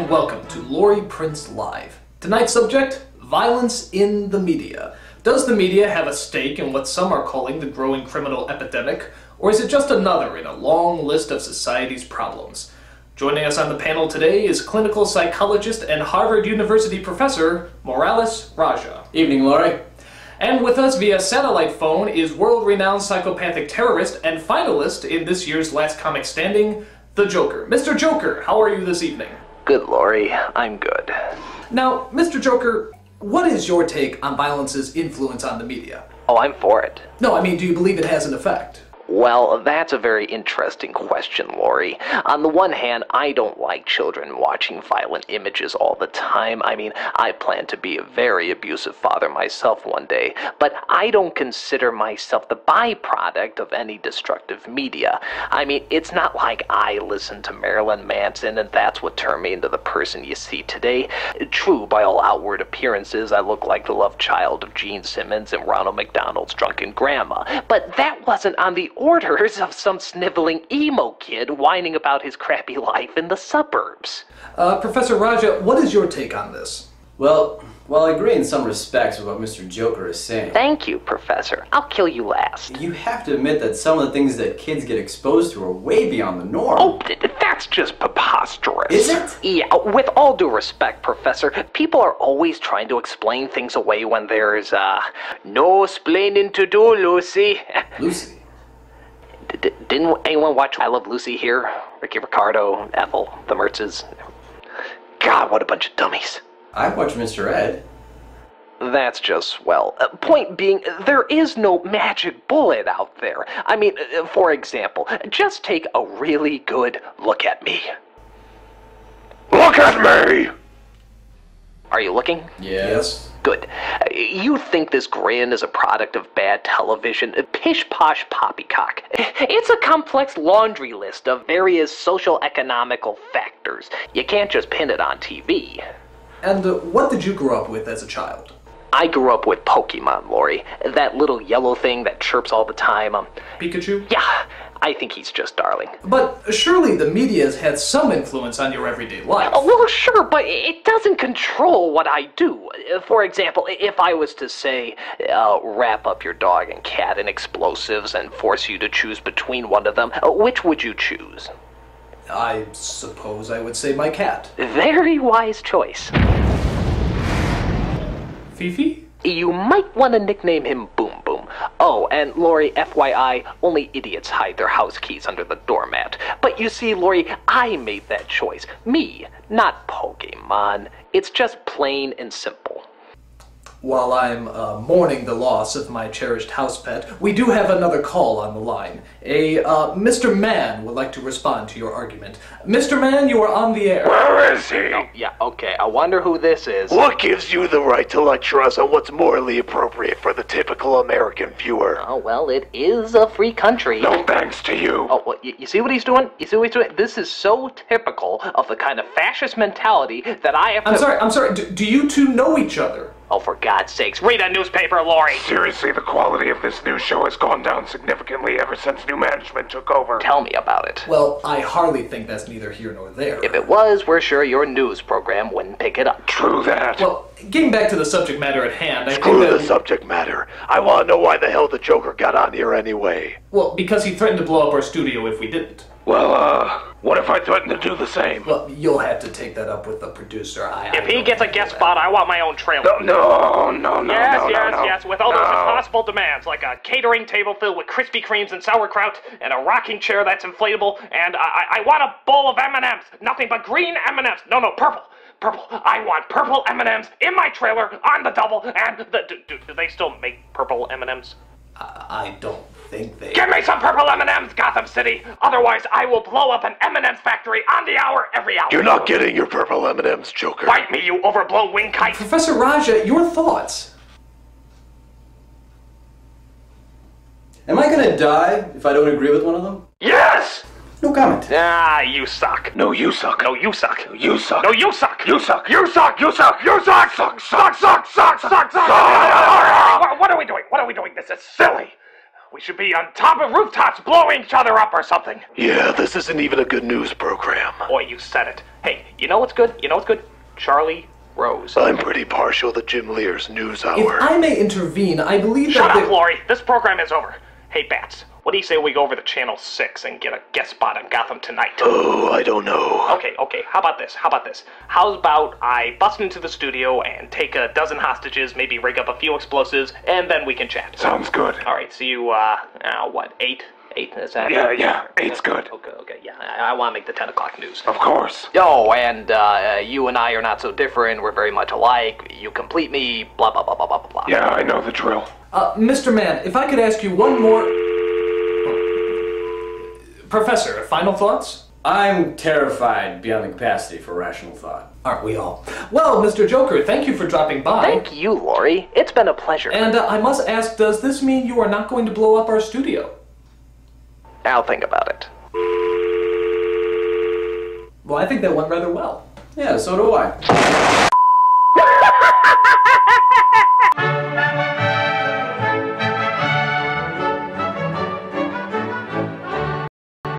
and welcome to Laurie Prince Live. Tonight's subject, violence in the media. Does the media have a stake in what some are calling the growing criminal epidemic, or is it just another in a long list of society's problems? Joining us on the panel today is clinical psychologist and Harvard University professor, Morales Raja. Evening, Laurie. And with us via satellite phone is world-renowned psychopathic terrorist and finalist in this year's Last Comic Standing, the Joker. Mr. Joker, how are you this evening? Good, Laurie. I'm good. Now, Mr. Joker, what is your take on violence's influence on the media? Oh, I'm for it. No, I mean, do you believe it has an effect? Well, that's a very interesting question, Laurie. On the one hand, I don't like children watching violent images all the time. I mean, I plan to be a very abusive father myself one day, but I don't consider myself the byproduct of any destructive media. I mean, it's not like I listen to Marilyn Manson and that's what turned me into the person you see today. True, by all outward appearances, I look like the love child of Gene Simmons and Ronald McDonald's drunken grandma, but that wasn't on the orders of some sniveling emo kid whining about his crappy life in the suburbs. Professor Raja, what is your take on this? Well, while I agree in some respects with what Mr. Joker is saying, Thank you, Professor. I'll kill you last. you have to admit that some of the things that kids get exposed to are way beyond the norm. Oh, that's just preposterous. Is it? Yeah, with all due respect, Professor, people are always trying to explain things away when there's, no explaining to do, Lucy. Lucy? Didn't anyone watch I Love Lucy here? Ricky Ricardo, Ethel, the Mertzes. God, what a bunch of dummies. I watched Mr. Ed. That's just swell. Point being, there is no magic bullet out there. I mean, for example, just take a really good look at me. Look at me! Are you looking? Yes. Good. You think this grin is a product of bad television? Pish-posh poppycock. It's a complex laundry list of various social-economical factors. You can't just pin it on TV. And what did you grow up with as a child? I grew up with Pokemon, Laurie. That little yellow thing that chirps all the time. Pikachu? Yeah, I think he's just darling. But surely the media has had some influence on your everyday life. Oh, well, sure, but it doesn't control what I do. For example, if I was to say, wrap up your dog and cat in explosives and force you to choose between one of them, which would you choose? I suppose I would say my cat. Very wise choice. Fifi? You might want to nickname him Boom Boom. Oh, and Laurie, FYI, only idiots hide their house keys under the doormat. But you see, Laurie, I made that choice. Me, not Pokemon. It's just plain and simple. While I'm mourning the loss of my cherished house pet, we do have another call on the line. Mr. Mann would like to respond to your argument. Mr. Mann, you are on the air. Where is he? Oh, yeah, okay, I wonder who this is. What gives you the right to lecture us on what's morally appropriate for the typical American viewer? Oh, well, it is a free country. No thanks to you. Oh, well, you see what he's doing? You see what he's doing? This is so typical of the kind of fascist mentality that I have to... I'm sorry, do you two know each other? Oh, for God's sakes, read a newspaper, Laurie! Seriously, the quality of this news show has gone down significantly ever since new management took over. Tell me about it. Well, I hardly think that's neither here nor there. If it was, we're sure your news program wouldn't pick it up. True that. Well, getting back to the subject matter at hand, I Screw think that... the subject matter. I want to know why the hell the Joker got on here anyway. Well, because he threatened to blow up our studio if we didn't. Well, what if I threaten to do the same? Well, you'll have to take that up with the producer. If he gets a guest spot, I want my own trailer. No. Yes, with all those impossible demands, like a catering table filled with Krispy Kremes and sauerkraut, and a rocking chair that's inflatable, and I want a bowl of M&Ms. Nothing but green M&Ms. No, purple. I want purple M&Ms in my trailer on the double, and do they still make purple M&Ms? I don't think they... Give me some purple M&Ms, Gotham City! Otherwise, I will blow up an M&Ms factory on the hour every hour. You're not getting your purple M&Ms, Joker. Bite me, you overblown wing kite! Professor Raja, your thoughts? Am I gonna die if I don't agree with one of them? Yes! No comment. Ah, you suck. No, you suck. No, you suck. You suck. No, you suck. You suck. You suck. You suck. You suck. Suck. What are we doing? This is silly. We should be on top of rooftops blowing each other up or something. Yeah, this isn't even a good news program. Boy, you said it. Hey, you know what's good? You know what's good? Charlie Rose. I'm pretty partial to Jim Lear's News If Hour. I may intervene, I believe Shut that up, Lori. This program is over. Hey, Bats, what do you say we go over to Channel 6 and get a guest spot on Gotham Tonight? Oh, I don't know. Okay, how about this? How's about I bust into the studio and take a dozen hostages, maybe rig up a few explosives, and then we can chat. Sounds good. Alright, see you, what, 8? 8, is that? Yeah, 8's good. Okay, yeah, I want to make the 10 o'clock news. Of course. Oh, and you and I are not so different. We're very much alike. You complete me, blah, blah, blah, blah, blah, blah. Yeah, I know the drill. Mr. Mann, if I could ask you one more... Professor, final thoughts? I'm terrified beyond the capacity for rational thought. Aren't we all? Well, Mr. Joker, thank you for dropping by. Thank you, Lori. It's been a pleasure. And I must ask, does this mean you are not going to blow up our studio? I'll think about it. Well, I think that went rather well. Yeah, so do I.